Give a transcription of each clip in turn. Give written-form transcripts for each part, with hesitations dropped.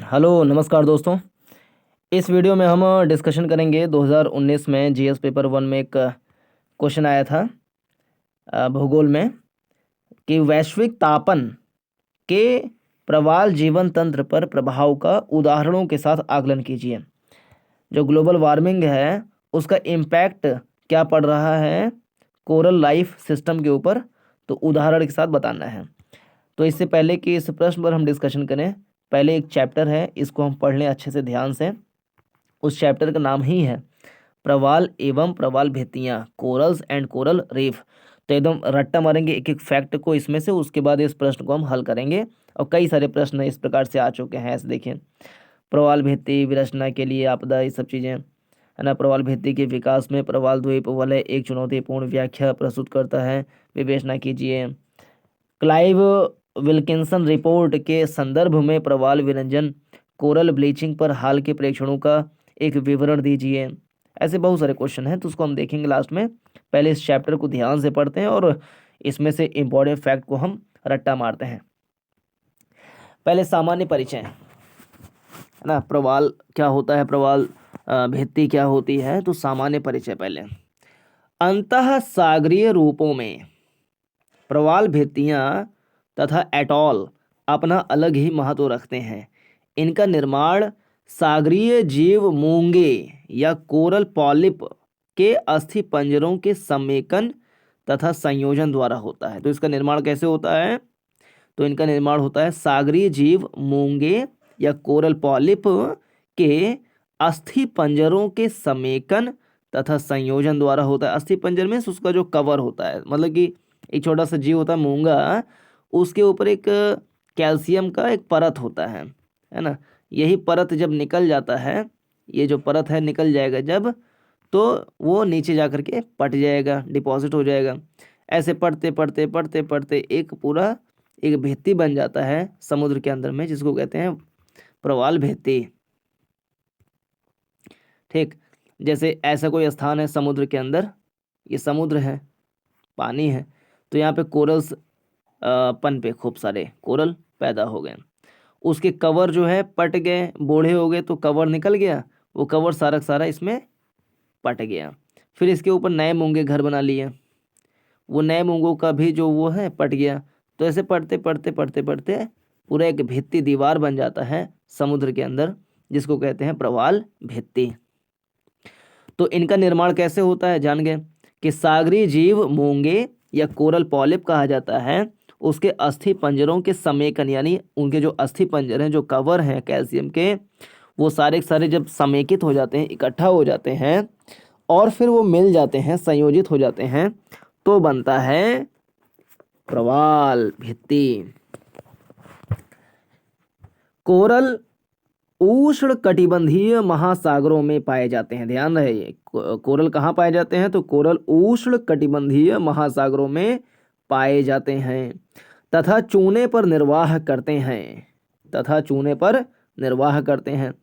Hello नमस्कार दोस्तों। इस वीडियो में हम डिस्कशन करेंगे 2019 में जीएस पेपर वन में एक क्वेश्चन आया था भूगोल में कि वैश्विक तापन के प्रवाल जीवन तंत्र पर प्रभाव का उदाहरणों के साथ आकलन कीजिए। जो ग्लोबल वार्मिंग है उसका इम्पैक्ट क्या पड़ रहा है कोरल लाइफ सिस्टम के ऊपर, तो उदाहरण के साथ बताना है। तो इससे पहले कि इस प्रश्न पर हम डिस्कशन करें, पहले एक चैप्टर है, इसको हम पढ़ लें अच्छे से ध्यान से। उस चैप्टर का नाम ही है प्रवाल एवं प्रवाल भित्तियाँ, कोरल्स एंड कोरल रीफ। तो एकदम रट्टा मारेंगे एक एक फैक्ट को इसमें से, उसके बाद इस प्रश्न को हम हल करेंगे। और कई सारे प्रश्न इस प्रकार से आ चुके हैं, ऐसे देखिए। प्रवाल भित्ति विरचना के लिए आपदा, ये सब चीज़ें है ना। प्रवाल भित्ति के विकास में प्रवाल द्वीप वलय एक चुनौतीपूर्ण व्याख्या प्रस्तुत करता है, विवेचना कीजिए। क्लाइव विल्किंसन रिपोर्ट के संदर्भ में प्रवाल विरंजन कोरल ब्लीचिंग पर हाल के प्रेक्षणों का एक विवरण दीजिए। ऐसे बहुत सारे क्वेश्चन हैं, तो उसको हम देखेंगे लास्ट में। पहले इस चैप्टर को ध्यान से पढ़ते हैं और इसमें से इम्पोर्टेंट फैक्ट को हम रट्टा मारते हैं। पहले सामान्य परिचय है ना, प्रवाल क्या होता है, प्रवाल भित्ति क्या होती है। तो सामान्य परिचय पहले। अंतः सागरीय रूपों में प्रवाल भित्तियां तथा एटॉल अपना अलग ही महत्व रखते हैं। इनका निर्माण सागरीय जीव मूंगे या कोरल पॉलिप के अस्थि पंजरों के समेकन तथा संयोजन द्वारा होता है। तो इसका निर्माण कैसे होता है, तो इनका निर्माण होता है सागरीय जीव मूंगे या कोरल पॉलिप के अस्थि पंजरों के समेकन तथा संयोजन द्वारा होता है। अस्थि पंजर में उसका जो कवर होता है, मतलब कि एक छोटा सा जीव होता है मूंगा, उसके ऊपर एक कैल्शियम का एक परत होता है ना। यही परत जब निकल जाता है, ये जो परत है निकल जाएगा जब, तो वो नीचे जा कर के पट जाएगा, डिपॉजिट हो जाएगा। ऐसे पढ़ते पढ़ते पढ़ते पढ़ते एक पूरा एक भित्ति बन जाता है समुद्र के अंदर में, जिसको कहते हैं प्रवाल भित्ति। ठीक, जैसे ऐसा कोई स्थान है समुद्र के अंदर, ये समुद्र है, पानी है, तो यहाँ पे कोरल्स पन पे खूब सारे कोरल पैदा हो गए। उसके कवर जो है पट गए, बूढ़े हो गए, तो कवर निकल गया, वो कवर सारा सारा इसमें पट गया। फिर इसके ऊपर नए मूंगे घर बना लिए, वो नए मूंगों का भी जो वो है पट गया। तो ऐसे पढ़ते पढ़ते पढ़ते पढ़ते पूरा एक भित्ति दीवार बन जाता है समुद्र के अंदर, जिसको कहते हैं प्रवाल भित्ति। तो इनका निर्माण कैसे होता है जान गए कि सागरी जीव मूंगे या कोरल पॉलिप कहा जाता है, उसके अस्थि पंजरों के समेकन, यानी उनके जो अस्थि पंजर हैं, जो कवर हैं कैल्शियम के, वो सारे के सारे जब समेकित हो जाते हैं, इकट्ठा हो जाते हैं और फिर वो मिल जाते हैं, संयोजित हो जाते हैं, तो बनता है प्रवाल भित्ति। कोरल उष्ण कटिबंधीय महासागरों में पाए जाते हैं। ध्यान रहे, ये कोरल कहाँ पाए जाते हैं, तो कोरल उष्ण कटिबंधीय महासागरों में पाए जाते हैं तथा चूने पर निर्वाह करते हैं, तथा चूने पर निर्वाह करते हैं।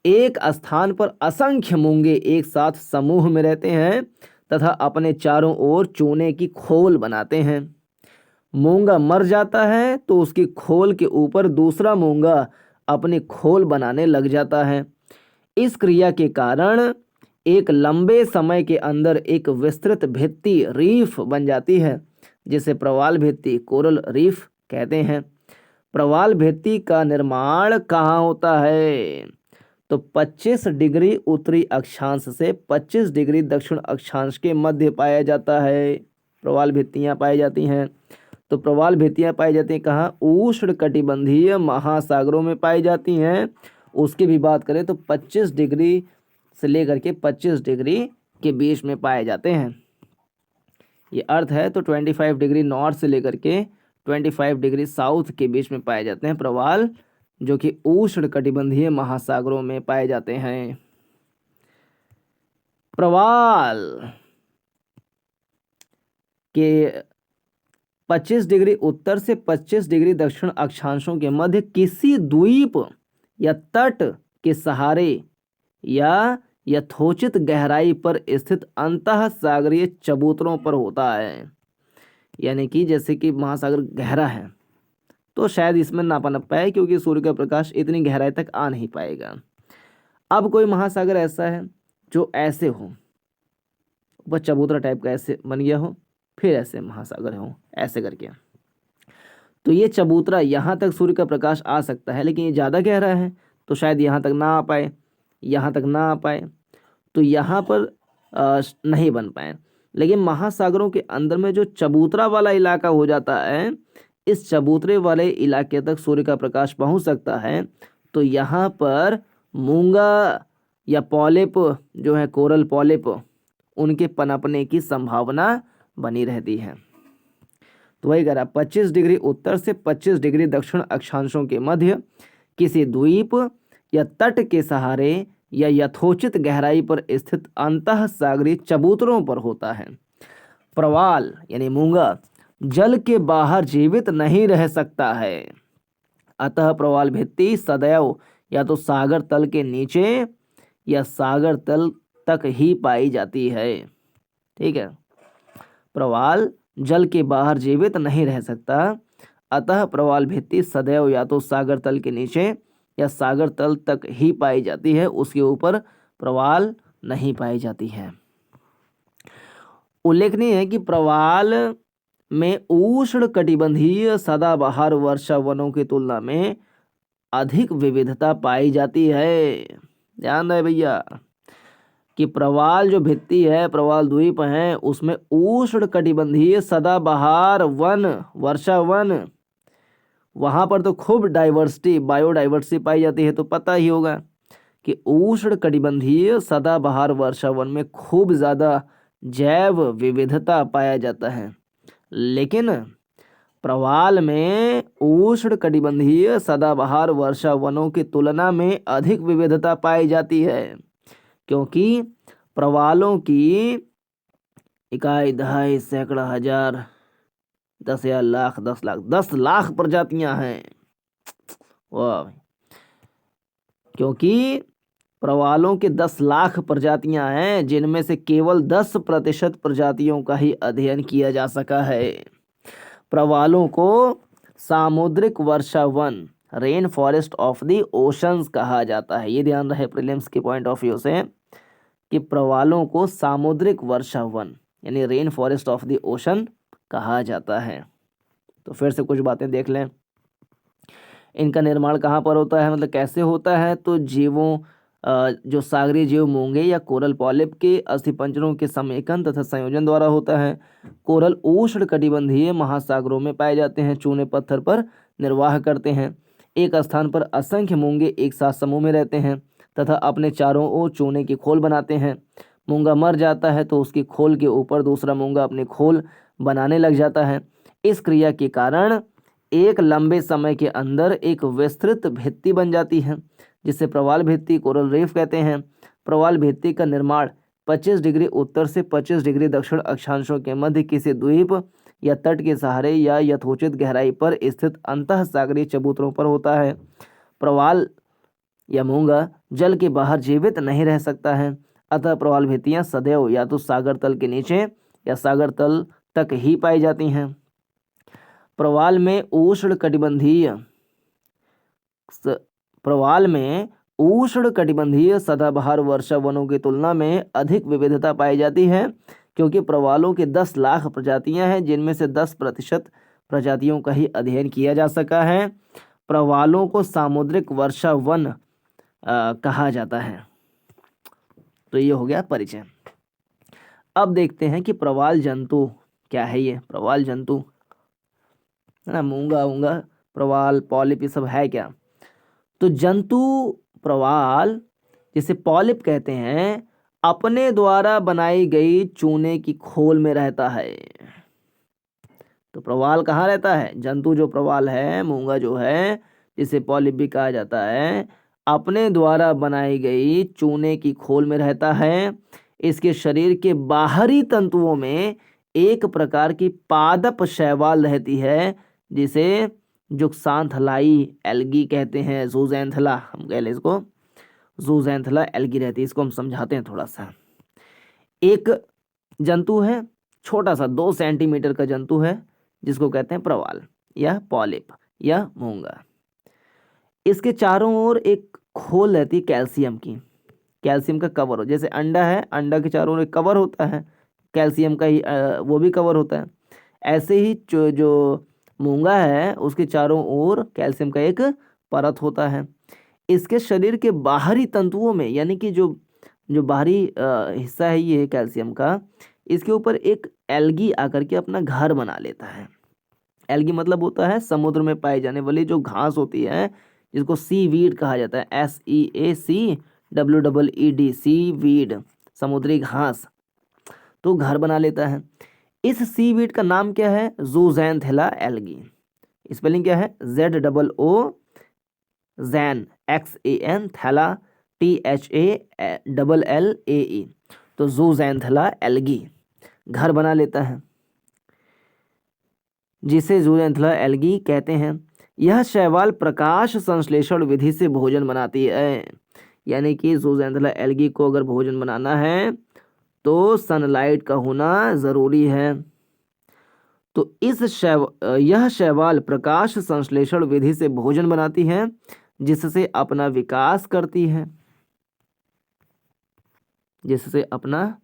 एक स्थान पर असंख्य मूंगे एक साथ समूह में रहते हैं तथा अपने चारों ओर चूने की खोल बनाते हैं। मूंगा मर जाता है तो उसकी खोल के ऊपर दूसरा मूंगा अपनी खोल बनाने लग जाता है। इस क्रिया के कारण एक लंबे समय के अंदर एक विस्तृत भित्ति रीफ बन जाती है, जिसे प्रवाल भित्ति कोरल रीफ कहते हैं। प्रवाल भित्ति का निर्माण कहाँ होता है, तो 25 डिग्री उत्तरी अक्षांश से 25 डिग्री दक्षिण अक्षांश के मध्य पाया जाता है। प्रवाल भित्तियाँ पाई जाती हैं। तो प्रवाल भित्तियाँ पाई जाती हैं कहाँ, उष्ण कटिबंधीय महासागरों में पाई जाती हैं। उसकी भी बात करें तो 25 डिग्री से लेकर के 25 डिग्री के बीच में पाए जाते हैं। ये अर्थ है, तो 25 डिग्री नॉर्थ से लेकर के 25 डिग्री साउथ के बीच में पाए जाते हैं प्रवाल, जो कि उष्ण कटिबंधीय महासागरों में पाए जाते हैं। प्रवाल के 25 डिग्री उत्तर से 25 डिग्री दक्षिण अक्षांशों के मध्य किसी द्वीप या तट के सहारे या यथोचित गहराई पर स्थित अंतः सागरीय चबूतरों पर होता है। यानी कि जैसे कि महासागर गहरा है तो शायद इसमें ना पनप पाए, क्योंकि सूर्य का प्रकाश इतनी गहराई तक आ नहीं पाएगा। अब कोई महासागर ऐसा है जो ऐसे हो, वह चबूतरा टाइप का ऐसे बन गया हो, फिर ऐसे महासागर हो ऐसे करके, तो ये चबूतरा यहाँ तक सूर्य का प्रकाश आ सकता है, लेकिन ये ज़्यादा गहरा है तो शायद यहाँ तक ना आ पाए, यहाँ तक ना आ पाए, तो यहाँ पर नहीं बन पाए। लेकिन महासागरों के अंदर में जो चबूतरा वाला इलाका हो जाता है, इस चबूतरे वाले इलाके तक सूर्य का प्रकाश पहुँच सकता है, तो यहाँ पर मूंगा या पॉलिप जो है, कोरल पॉलिप, उनके पनपने की संभावना बनी रहती है। तो वही करा 25 डिग्री उत्तर से 25 डिग्री दक्षिण अक्षांशों के मध्य किसी द्वीप या तट के सहारे या यथोचित गहराई पर स्थित अंतः सागरीय चबूतरों पर होता है। प्रवाल यानी मूंगा जल के बाहर जीवित नहीं रह सकता है, अतः प्रवाल भित्ति सदैव या तो सागर तल के नीचे या सागर तल तक ही पाई जाती है। ठीक है, प्रवाल जल के बाहर जीवित नहीं रह सकता, अतः प्रवाल भित्ति सदैव या तो सागर तल के नीचे या सागर तल तक ही पाई जाती है, उसके ऊपर प्रवाल नहीं पाई जाती है। उल्लेखनीय है कि प्रवाल में उष्ण कटिबंधीय सदाबहार वर्षा वनों की तुलना में अधिक विविधता पाई जाती है। ध्यान रहे भैया कि प्रवाल जो भित्ति है, प्रवाल द्वीप है, उसमें उष्ण कटिबंधीय सदाबहार वन, वर्षा वन, वहाँ पर तो खूब डाइवर्सिटी, बायोडाइवर्सिटी पाई जाती है। तो पता ही होगा कि उष्ण कटिबंधीय सदाबहार वर्षा वन में खूब ज़्यादा जैव विविधता पाया जाता है, लेकिन प्रवाल में उष्ण कटिबंधीय सदाबहार वर्षा वनों की तुलना में अधिक विविधता पाई जाती है, क्योंकि प्रवालों की इकाई, दहाई, सैकड़ा, हजार, 10,000, लाख, 10 लाख, 10 लाख प्रजातियां हैं। वाह, क्योंकि प्रवालों के 10 लाख प्रजातियां हैं, जिनमें से केवल 10% प्रजातियों का ही अध्ययन किया जा सका है। प्रवालों को सामुद्रिक वर्षा वन, rain forest of the oceans कहा जाता है। ये ध्यान रहे प्रीलिम्स के पॉइंट ऑफ व्यू से कि प्रवालों को सामुद्रिक वर्षा वन यानी rain forest of the ocean कहा जाता है। तो फिर से कुछ बातें देख लें। इनका निर्माण कहाँ पर होता है, मतलब कैसे होता है? तो जीवों जो सागरीय जीव मूंगे या कोरल पॉलिप के अस्थिपंजरों के समेकन तथा संयोजन द्वारा होता है। कोरल उष्ण कटिबंधीय महासागरों में पाए जाते हैं, चूने पत्थर पर निर्वाह करते हैं। एक स्थान पर असंख्य मूंगे एक साथ समूह में रहते हैं तथा अपने चारों ओर चूने की खोल बनाते हैं। मूंगा मर जाता है तो उसकी खोल के ऊपर दूसरा मूंगा अपनी खोल बनाने लग जाता है। इस क्रिया के कारण एक लंबे समय के अंदर एक विस्तृत भित्ति बन जाती है, जिसे प्रवाल भित्ति, कोरल रीफ कहते हैं। प्रवाल भित्ति का निर्माण 25 डिग्री उत्तर से 25 डिग्री दक्षिण अक्षांशों के मध्य किसी द्वीप या तट के सहारे या यथोचित गहराई पर स्थित अंतः सागरीय चबूतरों पर होता है। प्रवाल या मूंगा जल के बाहर जीवित नहीं रह सकता है, अतः प्रवाल भित्तियां सदैव या तो सागर तल के नीचे या सागर तल तक ही पाई जाती हैं। प्रवाल में उष्ण कटिबंधीय सदाबहार वर्षा वनों की तुलना में अधिक विविधता पाई जाती है, क्योंकि प्रवालों के 10 लाख प्रजातियां हैं, जिनमें से 10% प्रजातियों का ही अध्ययन किया जा सका है। प्रवालों को सामुद्रिक वर्षा वन कहा जाता है। तो ये हो गया परिचय। अब देखते हैं कि प्रवाल जंतु क्या है। ये प्रवाल जंतु है ना, मूंगा प्रवाल पॉलिप ये सब है क्या? तो जंतु प्रवाल जिसे पॉलिप कहते हैं, अपने द्वारा बनाई गई चूने की खोल में रहता है। तो प्रवाल कहाँ रहता है? जंतु जो प्रवाल है, मूंगा जो है, जिसे पॉलिप भी कहा जाता है, अपने द्वारा बनाई गई चूने की खोल में रहता है। इसके शरीर के बाहरी तंतुओं में एक प्रकार की पादप शैवाल रहती है, जिसे जुक्सान्थलाई एल्गी कहते हैं। जूजेंथला हम कह लें इसको, जूजेंथला एल्गी रहती है। इसको हम समझाते हैं थोड़ा सा। एक जंतु है, छोटा सा 2 सेंटीमीटर का जंतु है, जिसको कहते हैं प्रवाल या पॉलिप या मूंगा। इसके चारों ओर एक खोल रहती है कैल्शियम की, कैल्शियम का कवर हो, जैसे अंडा है, अंडा के चारों ओर एक कवर होता है कैल्शियम का ही, वो भी कवर होता है। ऐसे ही जो मूंगा है उसके चारों ओर कैल्शियम का एक परत होता है। इसके शरीर के बाहरी तंतुओं में, यानी कि जो जो बाहरी हिस्सा है ये कैल्शियम का, इसके ऊपर एक एल्गी आकर के अपना घर बना लेता है। एल्गी मतलब होता है समुद्र में पाई जाने वाली जो घास होती है, जिसको सी वीड कहा जाता है, SEACWEED, सी वीड, समुद्री घास, तो घर बना लेता है। इस सी वीड का नाम क्या है? ज़ूज़ैंथेला एल्गी। स्पेलिंग क्या है? ZOO जैन XAN, थैला THALLAE, तो ज़ूज़ैंथेला एल्गी घर बना लेता है, जिसे ज़ूज़ैंथेला एल्गी कहते हैं। यह शैवाल प्रकाश संश्लेषण विधि से भोजन बनाती है, यानी कि ज़ूज़ैंथेला एल्गी को अगर भोजन बनाना है तो सनलाइट का होना ज़रूरी है। तो यह शैवाल प्रकाश संश्लेषण विधि से भोजन बनाती है, जिससे अपना विकास करती है, जिससे अपना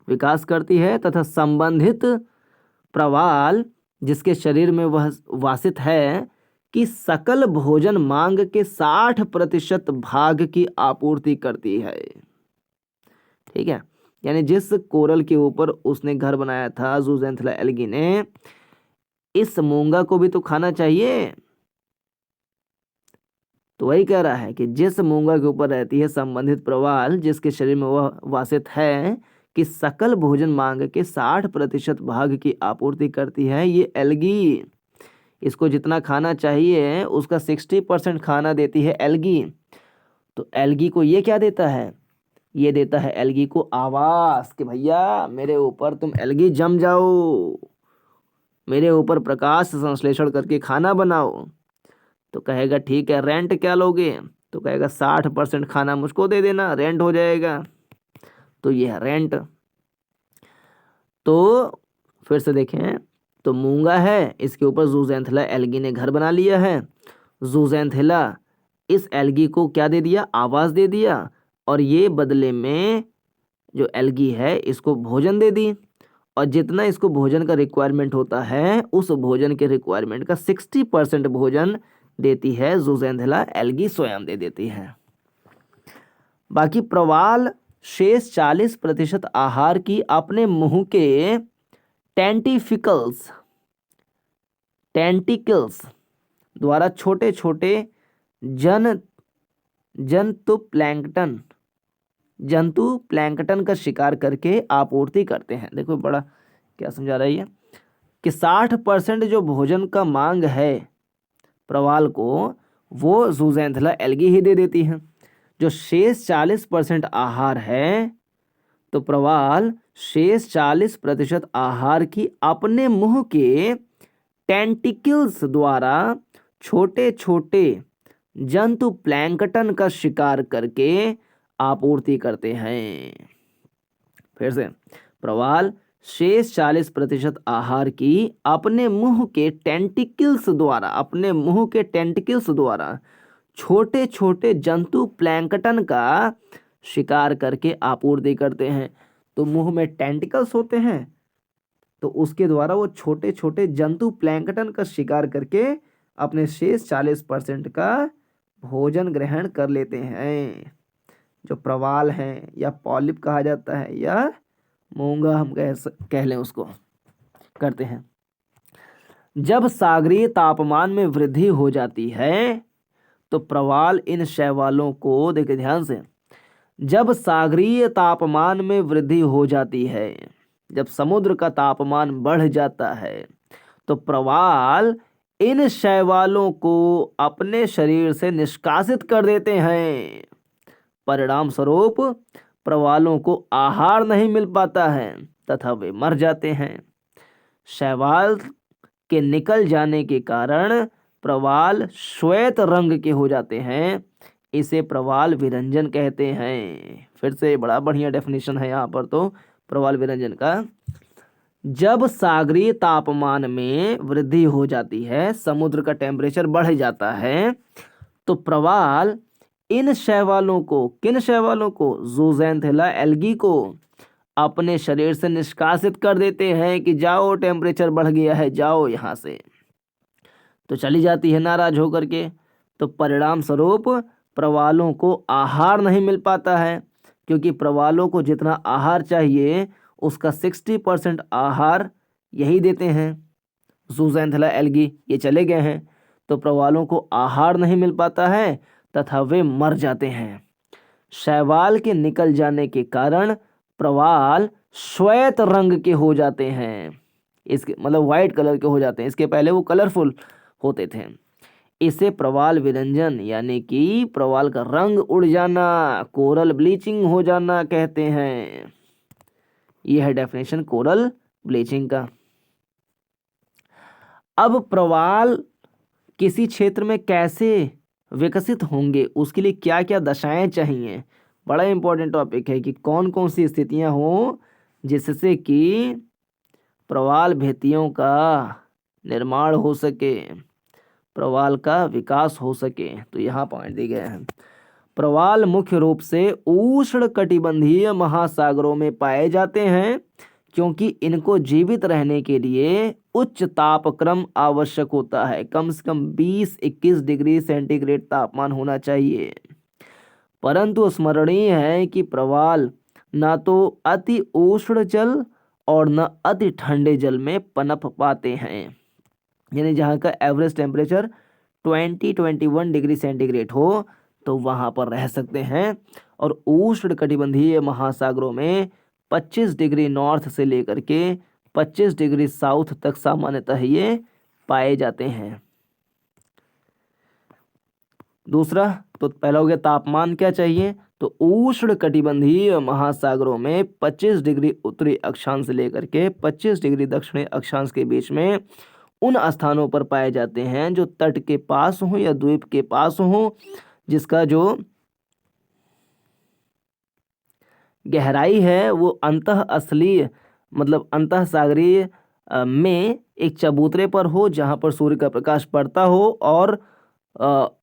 विकास करती है, तथा संबंधित प्रवाल जिसके शरीर में वह वासित है कि सकल भोजन मांग के 60% भाग की आपूर्ति करती है। ठीक है, यानी जिस कोरल के ऊपर उसने घर बनाया था ज़ूज़ैंथेला एल्गी ने, इस मूंगा को भी तो खाना चाहिए। तो वही कह रहा है कि जिस मूंगा के ऊपर रहती है संबंधित प्रवाल जिसके शरीर में वह वासित है कि सकल भोजन मांग के 60% भाग की आपूर्ति करती है, ये एल्गी। इसको जितना खाना चाहिए उसका 60% खाना देती है एल्गी। तो एल्गी को ये क्या देता है? ये देता है एल्गी को आवास कि भैया मेरे ऊपर तुम एल्गी जम जाओ, मेरे ऊपर प्रकाश संश्लेषण करके खाना बनाओ। तो कहेगा ठीक है, रेंट क्या लोगे? तो कहेगा 60% खाना मुझको दे देना, रेंट हो जाएगा। तो ये है रेंट। तो फिर से देखें, तो मूंगा है, इसके ऊपर ज़ूज़ैंथेला एल्गी ने घर बना लिया है। ज़ूज़ैंथेला इस एल्गी को क्या दे दिया? आवास दे दिया, और ये बदले में जो एल्गी है इसको भोजन दे दी, और जितना इसको भोजन का रिक्वायरमेंट होता है उस भोजन के रिक्वायरमेंट का 60% भोजन देती है ज़ूज़ैंथेला एल्गी, स्वयं दे देती है। बाकी प्रवाल शेष 40% आहार की अपने मुंह के टेंटिकल्स द्वारा छोटे छोटे जंतु प्लैंकटन का शिकार करके आपूर्ति करते हैं। देखो बड़ा क्या समझा रही है कि 60% जो भोजन का मांग है प्रवाल को, वो ज़ूज़ैंथेला एल्गी ही दे देती है। जो शेष 40% आहार है, तो प्रवाल शेष 40% आहार की अपने मुंह के टेंटिकल्स द्वारा छोटे छोटे जंतु प्लैंकटन का शिकार करके आपूर्ति करते हैं। फिर से, प्रवाल शेष 40% आहार की अपने मुंह के टेंटिकल्स द्वारा छोटे छोटे जंतु प्लैंकटन का शिकार करके आपूर्ति करते हैं। तो मुंह में टेंटिकल्स होते हैं, तो उसके द्वारा वो छोटे छोटे जंतु प्लैंकटन का शिकार करके अपने शेष 40% का भोजन ग्रहण कर लेते हैं। जो प्रवाल हैं, या पॉलिप कहा जाता है, या मूंगा हम कह लें उसको, करते हैं। जब सागरीय तापमान में वृद्धि हो जाती है तो प्रवाल इन शैवालों को, देखिए ध्यान से, जब सागरीय तापमान में वृद्धि हो जाती है, जब समुद्र का तापमान बढ़ जाता है, तो प्रवाल इन शैवालों को अपने शरीर से निष्कासित कर देते हैं। परिणाम स्वरूप प्रवालों को आहार नहीं मिल पाता है तथा वे मर जाते हैं। शैवाल के निकल जाने के कारण प्रवाल श्वेत रंग के हो जाते हैं, इसे प्रवाल विरंजन कहते हैं। फिर से बड़ा बढ़िया डेफिनेशन है यहाँ पर तो प्रवाल विरंजन का। जब सागरीय तापमान में वृद्धि हो जाती है, समुद्र का टेम्परेचर बढ़ जाता है, तो प्रवाल इन शैवालों को, किन शैवालों को, ज़ूज़ैंथेला एल्गी को अपने शरीर से निष्कासित कर देते हैं कि जाओ टेम्परेचर बढ़ गया है, जाओ यहाँ से। तो चली जाती है नाराज होकर के। तो परिणाम स्वरूप प्रवालों को आहार नहीं मिल पाता है, क्योंकि प्रवालों को जितना आहार चाहिए उसका 60% आहार यही देते हैं, ज़ूज़ैंथेला एल्गी, ये चले गए हैं। तो प्रवालों को आहार नहीं मिल पाता है तथा वे मर जाते हैं। शैवाल के निकल जाने के कारण प्रवाल श्वेत रंग के हो जाते हैं, इसके मतलब वाइट कलर के हो जाते हैं, इसके पहले वो कलरफुल होते थे। इसे प्रवाल विरंजन यानी कि प्रवाल का रंग उड़ जाना, कोरल ब्लीचिंग हो जाना कहते हैं। यह है डेफिनेशन कोरल ब्लीचिंग का। अब प्रवाल किसी क्षेत्र में कैसे विकसित होंगे, उसके लिए क्या क्या दशाएं चाहिए, बड़ा इंपॉर्टेंट टॉपिक है कि कौन कौन सी स्थितियां हों जिससे कि प्रवाल भित्तियों का निर्माण हो सके, प्रवाल का विकास हो सके। तो यहाँ पॉइंट दिए गए हैं। प्रवाल मुख्य रूप से उष्णकटिबंधीय महासागरों में पाए जाते हैं, क्योंकि इनको जीवित रहने के लिए उच्च तापक्रम आवश्यक होता है। कम से कम 20-21 डिग्री सेंटीग्रेड तापमान होना चाहिए। परंतु स्मरणीय है कि प्रवाल न तो अति उष्ण जल और न अति ठंडे जल में पनप पाते हैं, यानी जहाँ का एवरेज टेम्परेचर 20-21 डिग्री सेंटीग्रेड हो तो वहाँ पर रह सकते हैं। और उष्णकटिबंधीय महासागरों में 25 डिग्री नॉर्थ से लेकर के 25 डिग्री साउथ तक सामान्यतः ये पाए जाते हैं। दूसरा, तो पहला हो गया तापमान क्या चाहिए, तो उष्णकटिबंधीय महासागरों में 25 डिग्री उत्तरी अक्षांश से लेकर के 25 डिग्री दक्षिणी अक्षांश के बीच में उन स्थानों पर पाए जाते हैं जो तट के पास हो या द्वीप के पास हो, जिसका जो गहराई है वो अंतः असलीय मतलब अंतः सागरीय में एक चबूतरे पर हो, जहाँ पर सूर्य का प्रकाश पड़ता हो, और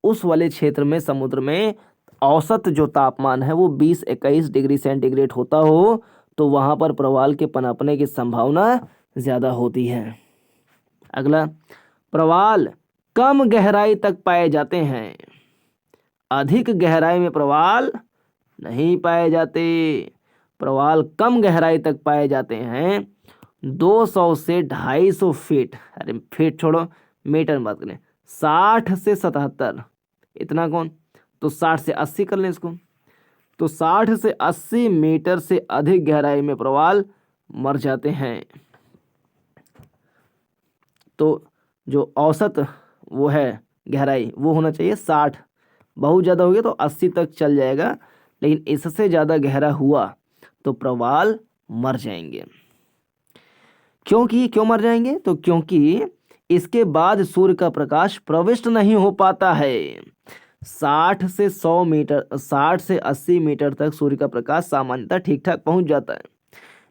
उस वाले क्षेत्र में समुद्र में औसत जो तापमान है वो 20-21 डिग्री सेंटीग्रेड होता हो, तो वहाँ पर प्रवाल के पनपने की संभावना ज़्यादा होती है। अगला, प्रवाल कम गहराई तक पाए जाते हैं, अधिक गहराई में प्रवाल नहीं पाए जाते। प्रवाल कम गहराई तक पाए जाते हैं, 200 से 250 फीट, अरे फीट छोड़ो, मीटर बात करें, 60 से 77, इतना कौन, तो 60 से 80 कर लें इसको, तो 60 से 80 मीटर से अधिक गहराई में प्रवाल मर जाते हैं। तो जो औसत वो है गहराई वो होना चाहिए 60, बहुत ज़्यादा हो गया तो 80 तक चल जाएगा, लेकिन इससे ज़्यादा गहरा हुआ तो प्रवाल मर जाएंगे। क्यों मर जाएंगे, तो क्योंकि इसके बाद सूर्य का प्रकाश प्रविष्ट नहीं हो पाता है। 60 से 100 मीटर 60 से 80 मीटर तक सूर्य का प्रकाश सामान्यतः ठीक ठाक पहुंच जाता है,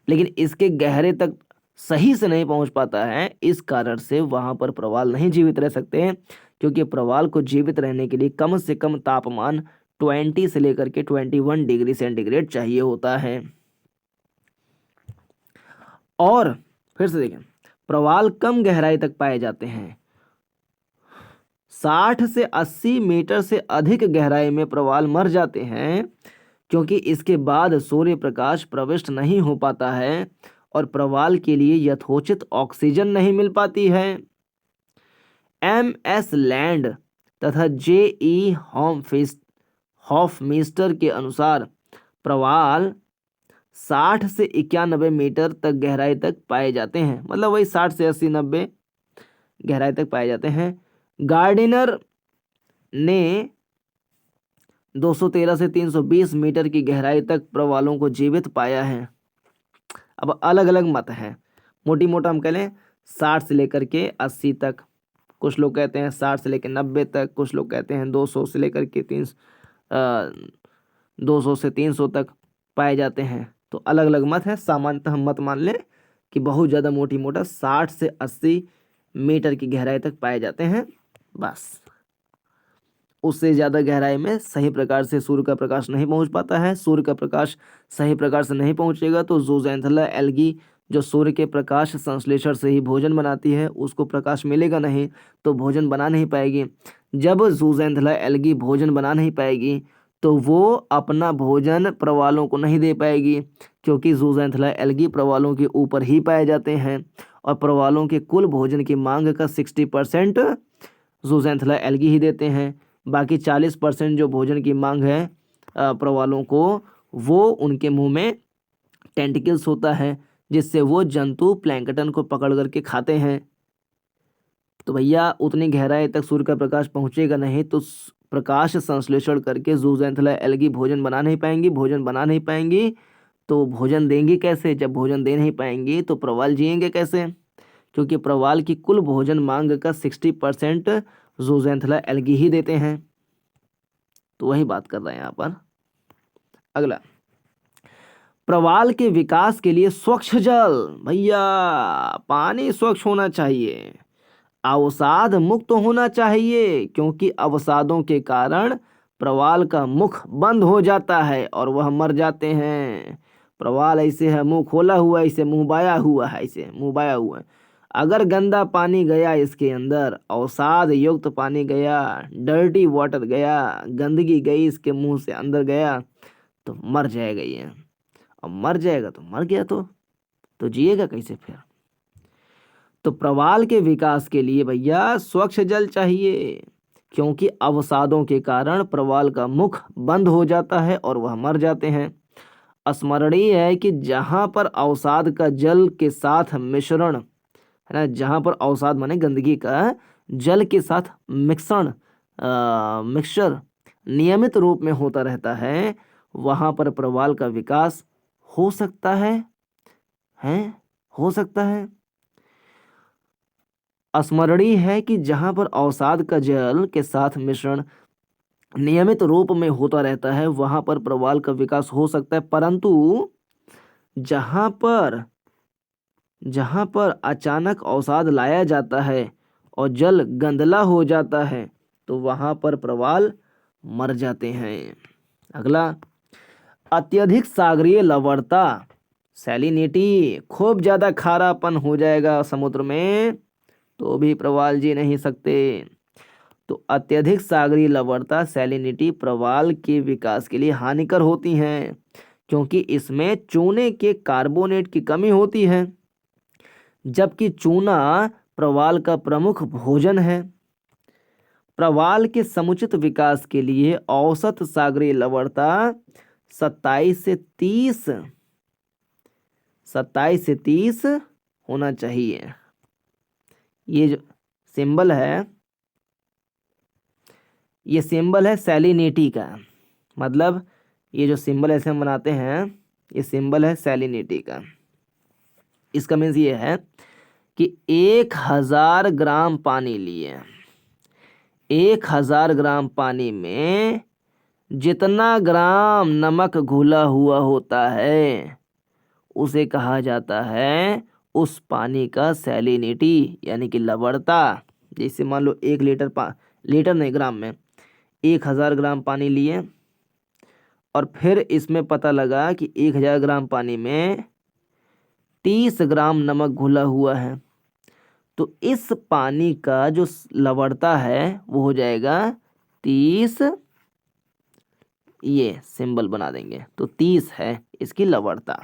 लेकिन इसके गहरे तक सही से नहीं पहुंच पाता है। इस कारण से वहां पर प्रवाल नहीं जीवित रह सकते हैं, क्योंकि प्रवाल को जीवित रहने के लिए कम से कम तापमान 20 से लेकर के 21 डिग्री सेंटीग्रेड चाहिए होता है। और फिर से देखें, प्रवाल कम गहराई तक पाए जाते हैं, 60 से 80 मीटर से अधिक गहराई में प्रवाल मर जाते हैं, क्योंकि इसके बाद सूर्य प्रकाश प्रविष्ट नहीं हो पाता है और प्रवाल के लिए यथोचित ऑक्सीजन नहीं मिल पाती है। MS लैंड तथा JE हॉफमिस्टर के अनुसार प्रवाल 60 से 91 मीटर तक गहराई तक पाए जाते हैं, मतलब वही 60 से 80-90 गहराई तक पाए जाते हैं। गार्डिनर ने 213 से 320 मीटर की गहराई तक प्रवालों को जीवित पाया है। अब अलग अलग मत हैं, मोटी मोटा हम कह लें 60 से लेकर के 80 तक, कुछ लोग कहते हैं 60 से लेकर 90 तक, कुछ लोग कहते हैं 200 से लेकर के 200 से 300 तक पाए जाते हैं। तो अलग अलग मत है, सामान्यतः हम मत मान लें कि बहुत ज़्यादा मोटी मोटा 60 से 80 मीटर की गहराई तक पाए जाते हैं, बस उससे ज़्यादा गहराई में सही प्रकार से सूर्य का प्रकाश नहीं पहुंच पाता है। सूर्य का प्रकाश सही प्रकार से नहीं पहुंचेगा तो ज़ूज़ैंथला एल्गी जो सूर्य के प्रकाश संश्लेषण से ही भोजन बनाती है, उसको प्रकाश मिलेगा नहीं तो भोजन बना नहीं पाएगी। जब ज़ूज़ैंथला एल्गी भोजन बना नहीं पाएगी तो वो अपना भोजन प्रवालों को नहीं दे पाएगी, क्योंकि ज़ूज़ैंथला एल्गी प्रवालों के ऊपर ही पाए जाते हैं और प्रवालों के कुल भोजन की मांग का 60% ज़ूज़ैंथला एल्गी ही देते हैं। बाकी 40% जो भोजन की मांग है प्रवालों को, वो उनके मुंह में टेंटिकल्स होता है, जिससे वो जंतु प्लैंकटन को पकड़ करके खाते हैं। तो भैया उतनी गहराई तक सूर्य का प्रकाश पहुंचेगा नहीं तो प्रकाश संश्लेषण करके ज़ूज़ैंथला एल्गी भोजन बना नहीं पाएंगी। भोजन बना नहीं पाएंगी तो भोजन देंगी कैसे? जब भोजन दे नहीं पाएंगी तो प्रवाल जिएंगे कैसे? क्योंकि प्रवाल की कुल भोजन मांग का 60% ज़ूज़ैंथला एल्गी ही देते हैं। तो वही बात कर रहे हैं यहाँ पर। अगला, प्रवाल के विकास के लिए स्वच्छ जल, भैया पानी स्वच्छ होना चाहिए, अवसाद मुक्त होना चाहिए, क्योंकि अवसादों के कारण प्रवाल का मुख बंद हो जाता है और वह मर जाते हैं। प्रवाल ऐसे है, मुंह खोला हुआ है, इसे मुंह बाया हुआ है, इसे मुंह बाया हुआ है। अगर गंदा पानी गया इसके अंदर, अवसाद युक्त पानी गया, डर्टी वाटर गया, गंदगी गई इसके मुंह से अंदर गया तो मर जाएगा ये। अब मर जाएगा तो मर गया, तो जिएगा कैसे फिर? तो प्रवाल के विकास के लिए भैया स्वच्छ जल चाहिए, क्योंकि अवसादों के कारण प्रवाल का मुख बंद हो जाता है और वह मर जाते हैं। स्मरणीय है कि जहाँ पर अवसाद का जल के साथ मिश्रण है ना, जहाँ पर अवसाद माने गंदगी का जल के साथ मिक्सचर नियमित रूप में होता रहता है, वहाँ पर प्रवाल का विकास हो सकता है, हो सकता है। स्मरणीय है कि जहाँ पर अवसाद का जल के साथ मिश्रण नियमित रूप में होता रहता है, वहाँ पर प्रवाल का विकास हो सकता है, परंतु जहाँ पर अचानक अवसाद लाया जाता है और जल गंदला हो जाता है तो वहाँ पर प्रवाल मर जाते हैं। अगला, अत्यधिक सागरीय लवणता, सैलिनिटी, खूब ज़्यादा खारापन हो जाएगा समुद्र में तो भी प्रवाल जी नहीं सकते। तो अत्यधिक सागरीय लवणता सैलिनिटी प्रवाल के विकास के लिए हानिकर होती हैं, क्योंकि इसमें चूने के कार्बोनेट की कमी होती है, जबकि चूना प्रवाल का प्रमुख भोजन है। प्रवाल के समुचित विकास के लिए औसत सागरीय लवणता 27 से 30 होना चाहिए। ये जो सिंबल है, ये सिंबल है सैलिनिटी का, मतलब ये जो सिंबल ऐसे हम बनाते हैं, ये सिंबल है सैलिनिटी का। इसका मीन्स ये है कि 1000 ग्राम पानी लिए, 1000 ग्राम पानी में जितना ग्राम नमक घुला हुआ होता है उसे कहा जाता है उस पानी का सैलिनिटी, यानी कि लवणता। जैसे मान लो 1 लीटर लीटर नहीं, ग्राम में 1000 ग्राम पानी लिए और फिर इसमें पता लगा कि 1000 ग्राम पानी में 30 ग्राम नमक घुला हुआ है, तो इस पानी का जो लवणता है वो हो जाएगा 30, ये सिंबल बना देंगे तो 30 है इसकी लवणता,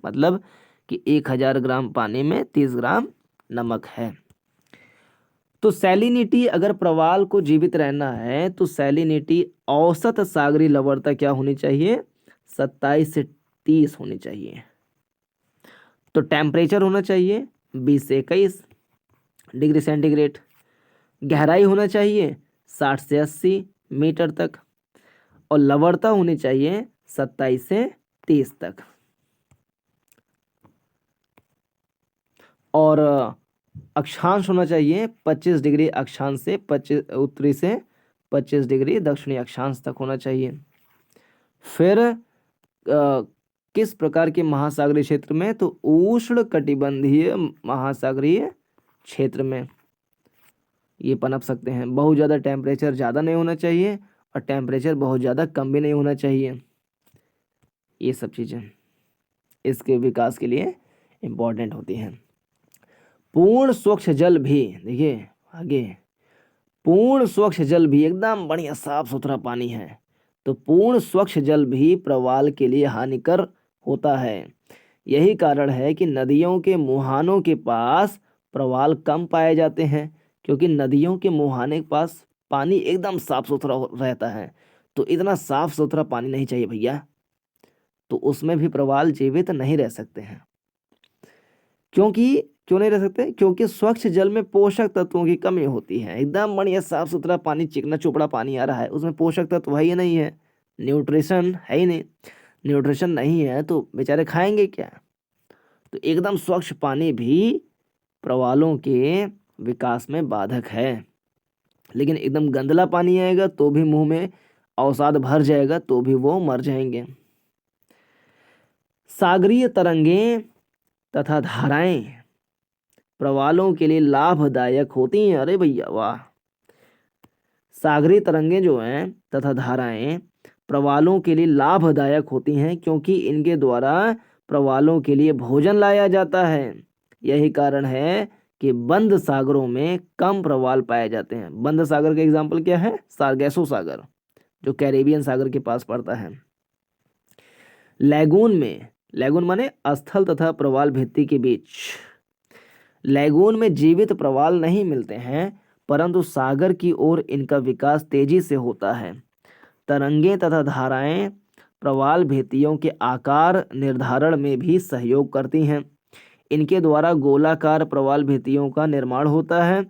मतलब कि 1000 ग्राम पानी में 30 ग्राम नमक है। तो सैलिनिटी, अगर प्रवाल को जीवित रहना है तो सैलिनिटी औसत सागरीय लवणता क्या होनी चाहिए? 27 से 30 होनी चाहिए। तो टेम्परेचर होना चाहिए 20 से 21 डिग्री सेंटीग्रेड, गहराई होना चाहिए 60 से 80 मीटर तक और लवणता होनी चाहिए 27 से 30 तक। और अक्षांश होना चाहिए 25 डिग्री अक्षांश से 25 उत्तरी से 25 डिग्री दक्षिणी अक्षांश तक होना चाहिए। फिर किस प्रकार के महासागरीय क्षेत्र में? तो उष्ण कटिबंधीय महासागरीय क्षेत्र में ये पनप सकते हैं। बहुत ज़्यादा टेम्परेचर ज़्यादा नहीं होना चाहिए और टेम्परेचर बहुत ज़्यादा कम भी नहीं होना चाहिए। ये सब चीज़ें इसके विकास के लिए इम्पोर्टेंट होती हैं। पूर्ण स्वच्छ जल भी, देखिए आगे, पूर्ण स्वच्छ जल भी एकदम बढ़िया साफ सुथरा पानी है, तो पूर्ण स्वच्छ जल भी प्रवाल के लिए हानिकर होता है। यही कारण है कि नदियों के मुहानों के पास प्रवाल कम पाए जाते हैं, क्योंकि नदियों के मुहाने के पास पानी एकदम साफ सुथरा रहता है। तो इतना साफ सुथरा पानी नहीं चाहिए भैया, तो उसमें भी प्रवाल जीवित नहीं रह सकते हैं। क्यों नहीं रह सकते? क्योंकि स्वच्छ जल में पोषक तत्वों की कमी होती है। एकदम बढ़िया साफ सुथरा पानी, चिकना चोपड़ा पानी आ रहा है, उसमें पोषक तत्व है ही नहीं है, न्यूट्रिशन है ही नहीं। न्यूट्रिशन नहीं है तो बेचारे खाएंगे क्या? तो एकदम स्वच्छ पानी भी प्रवालों के विकास में बाधक है। लेकिन एकदम गंदला पानी आएगा तो भी मुंह में अवसाद भर जाएगा, तो भी वो मर जाएंगे। सागरीय तरंगें तथा धाराएं प्रवालों के लिए लाभदायक होती हैं। अरे भैया वाह! सागरीय तरंगें जो हैं तथा धाराएं प्रवालों के लिए लाभदायक होती हैं, क्योंकि इनके द्वारा प्रवालों के लिए भोजन लाया जाता है। यही कारण है कि बंद सागरों में कम प्रवाल पाए जाते हैं। बंद सागर का एग्जाम्पल क्या है? सार्गेसो सागर, जो कैरेबियन सागर के पास पड़ता है। लैगून में, लैगून माने स्थल तथा प्रवाल भित्ति के बीच, लैगून में जीवित प्रवाल नहीं मिलते हैं, परंतु सागर की ओर इनका विकास तेजी से होता है। तरंगें तथा धाराएं प्रवाल भित्तियों के आकार निर्धारण में भी सहयोग करती हैं। इनके द्वारा गोलाकार प्रवाल भित्तियों का निर्माण होता है,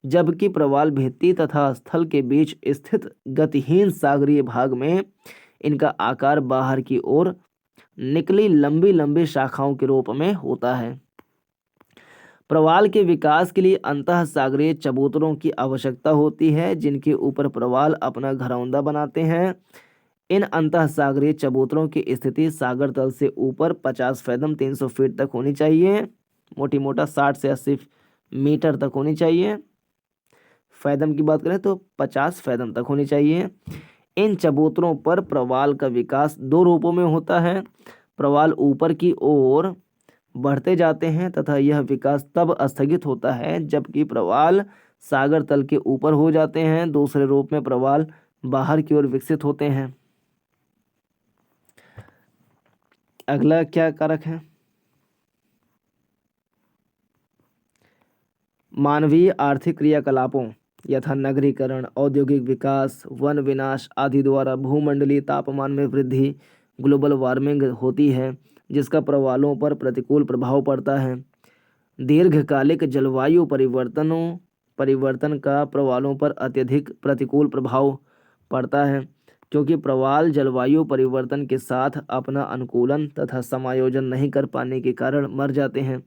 जबकि प्रवाल भित्ति तथा स्थल के बीच स्थित गतिहीन सागरीय भाग में इनका आकार बाहर की ओर निकली लंबी लंबी शाखाओं के रूप में होता है। प्रवाल के विकास के लिए अंतः सागरीय चबूतरों की आवश्यकता होती है, जिनके ऊपर प्रवाल अपना घरौंदा बनाते हैं। इन अंतः सागरीय चबूतरों की स्थिति सागर तल से ऊपर 50 फैदम 300 फीट तक होनी चाहिए। मोटी मोटा 60 से 80 मीटर तक होनी चाहिए। फैदम की बात करें तो 50 फैदम तक होनी चाहिए। इन चबूतरों पर प्रवाल का विकास दो रूपों में होता है। प्रवाल ऊपर की ओर बढ़ते जाते हैं तथा यह विकास तब स्थगित होता है जबकि प्रवाल सागर तल के ऊपर हो जाते हैं। दूसरे रूप में प्रवाल बाहर की ओर विकसित होते हैं। अगला क्या कारक है? मानवीय आर्थिक क्रियाकलापों यथा नगरीकरण, औद्योगिक विकास, वन विनाश आदि द्वारा भूमंडलीय तापमान में वृद्धि, ग्लोबल वार्मिंग होती है, जिसका प्रवालों पर प्रतिकूल प्रभाव पड़ता है। दीर्घकालिक जलवायु परिवर्तन का प्रवालों पर अत्यधिक प्रतिकूल प्रभाव पड़ता है, क्योंकि प्रवाल जलवायु परिवर्तन के साथ अपना अनुकूलन तथा समायोजन नहीं कर पाने के कारण मर जाते हैं।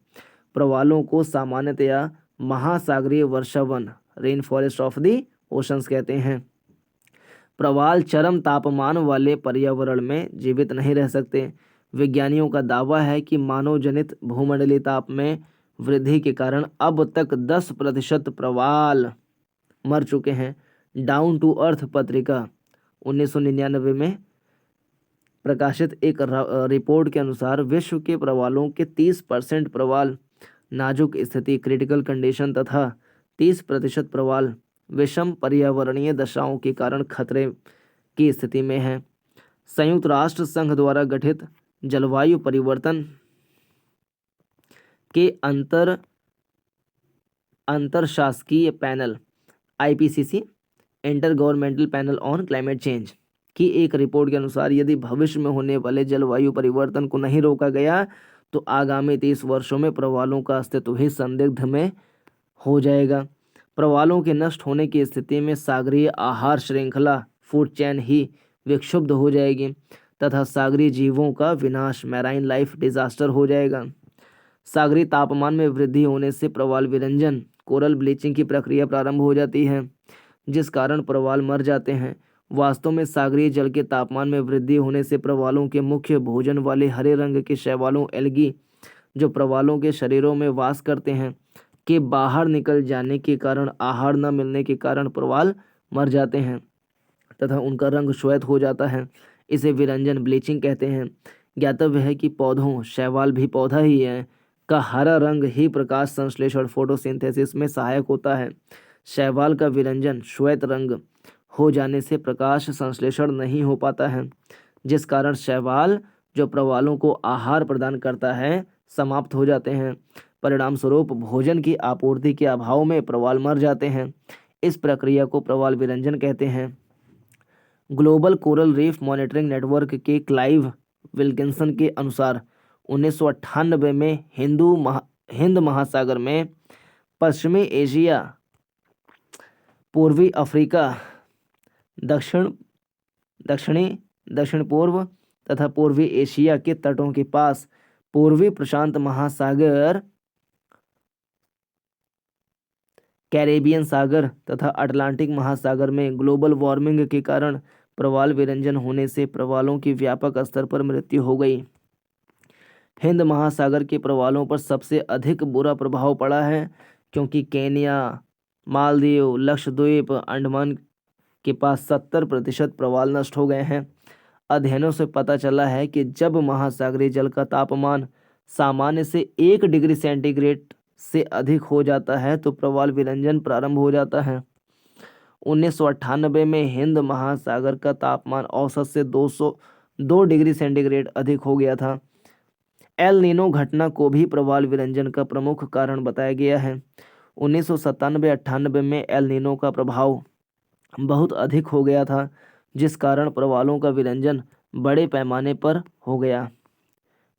प्रवालों को सामान्यतया महासागरीय वर्षावन rain forest of the oceans कहते हैं। प्रवाल चरम तापमान वाले पर्यावरण में जीवित नहीं रह सकते। विज्ञानियों का दावा है कि मानव जनित भूमंडलीय ताप में वृद्धि के कारण अब तक 10% प्रवाल मर चुके हैं। डाउन टू अर्थ पत्रिका 1999 में प्रकाशित एक रिपोर्ट के अनुसार विश्व के प्रवालों के 30% प्रवाल नाजुक स्थिति क्रिटिकल कंडीशन तथा 30% प्रवाल विषम पर्यावरणीय दशाओं के कारण खतरे की स्थिति में है। संयुक्त राष्ट्र संघ द्वारा गठित जलवायु परिवर्तन के अंतरशासकीय panel IPCC inter governmental panel on climate change की एक रिपोर्ट के अनुसार यदि भविष्य में होने वाले जलवायु परिवर्तन को नहीं रोका गया तो आगामी 30 वर्षों में प्रवालों का अस्तित्व ही संदिग्ध में हो जाएगा। प्रवालों के नष्ट होने की स्थिति में सागरीय आहार श्रृंखला फूड चेन ही विक्षुब्ध हो जाएगी तथा सागरीय जीवों का विनाश मैराइन लाइफ डिजास्टर हो जाएगा। सागरीय तापमान में वृद्धि होने से प्रवाल विरंजन कोरल ब्लीचिंग की प्रक्रिया प्रारंभ हो जाती है, जिस कारण प्रवाल मर जाते हैं। वास्तव में सागरीय जल के तापमान में वृद्धि होने से प्रवालों के मुख्य भोजन वाले हरे रंग के शैवालों एल्गी जो प्रवालों के शरीरों में वास करते हैं के बाहर निकल जाने के कारण, आहार न मिलने के कारण प्रवाल मर जाते हैं तथा उनका रंग श्वेत हो जाता है। इसे विरंजन ब्लीचिंग कहते हैं। ज्ञातव्य है कि पौधों, शैवाल भी पौधा ही है, का हरा रंग ही प्रकाश संश्लेषण फोटोसिंथेसिस में सहायक होता है। शैवाल का विरंजन श्वेत रंग हो जाने से प्रकाश संश्लेषण नहीं हो पाता है, जिस कारण शैवाल जो प्रवालों को आहार प्रदान करता है समाप्त हो जाते हैं। परिणाम स्वरूप भोजन की आपूर्ति के अभाव में प्रवाल मर जाते हैं। इस प्रक्रिया को प्रवाल विरंजन कहते हैं। Global coral reef monitoring network के क्लाइव विल्किंसन के अनुसार 1998 में हिंद महासागर में पश्चिमी एशिया, पूर्वी अफ्रीका, दक्षिण पूर्व तथा पूर्वी एशिया के तटों के पास पूर्वी प्रशांत महासागर, कैरेबियन सागर तथा अटलांटिक महासागर में ग्लोबल वार्मिंग के कारण प्रवाल विरंजन होने से प्रवालों की व्यापक स्तर पर मृत्यु हो गई। हिंद महासागर के प्रवालों पर सबसे अधिक बुरा प्रभाव पड़ा है, क्योंकि केन्या, मालदीव, लक्षद्वीप, अंडमान के पास 70% प्रवाल नष्ट हो गए हैं। अध्ययनों से पता चला है कि जब महासागरीय जल का तापमान सामान्य से 1 डिग्री सेंटीग्रेड से अधिक हो जाता है तो प्रवाल विरंजन प्रारंभ हो जाता है। 1998 में हिंद महासागर का तापमान औसत से 202 डिग्री सेंटीग्रेड अधिक हो गया था। एल नीनो घटना को भी प्रवाल विरंजन का प्रमुख कारण बताया गया है। 1997-98 में एल नीनो का प्रभाव बहुत अधिक हो गया था, जिस कारण प्रवालों का विरंजन बड़े पैमाने पर हो गया।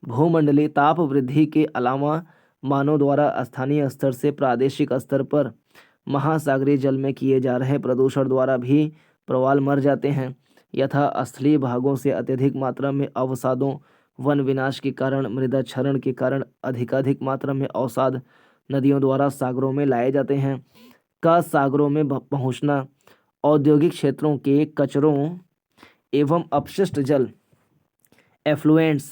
भूमंडलीय ताप वृद्धि के अलावा मानव द्वारा स्थानीय स्तर से प्रादेशिक स्तर पर महासागरीय जल में किए जा रहे प्रदूषण द्वारा भी प्रवाल मर जाते हैं। यथा स्थलीय भागों से अत्यधिक मात्रा में अवसादों, वन विनाश के कारण, मृदा क्षरण के कारण अधिकाधिक मात्रा में अवसाद नदियों द्वारा सागरों में लाए जाते हैं का सागरों में पहुंचना, औद्योगिक क्षेत्रों के कचरों एवं अपशिष्ट जल एफ्लुएंट्स,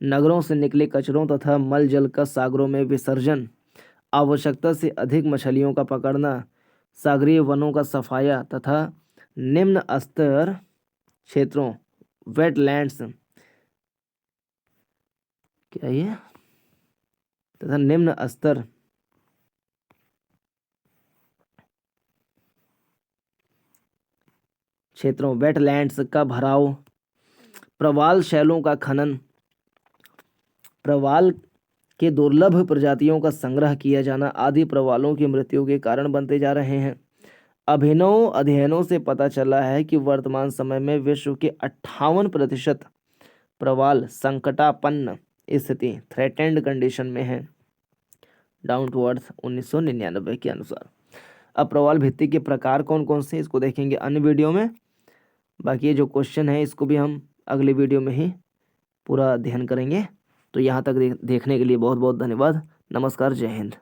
नगरों से निकले कचरों तथा मल जल का सागरों में विसर्जन, आवश्यकता से अधिक मछलियों का पकड़ना, सागरीय वनों का सफाया तथा निम्न स्तर क्षेत्रों वेटलैंड्स तथा निम्न स्तर क्षेत्रों वेटलैंड्स का भराव, प्रवाल शैलों का खनन, प्रवाल के दुर्लभ प्रजातियों का संग्रह किया जाना आदि प्रवालों की मृत्यु के कारण बनते जा रहे हैं। अभिनव अध्ययनों से पता चला है कि वर्तमान समय में विश्व के 58% प्रवाल संकटापन्न स्थिति थ्रेटेंड कंडीशन में है, डाउन टू अर्थ 1999 के अनुसार। अब प्रवाल भित्ति के प्रकार कौन कौन से इसको देखेंगे अन्य वीडियो में। बाकी ये जो क्वेश्चन है इसको भी हम अगले वीडियो में ही पूरा अध्ययन करेंगे। तो यहाँ तक देखने के लिए बहुत बहुत धन्यवाद। नमस्कार, जय हिंद।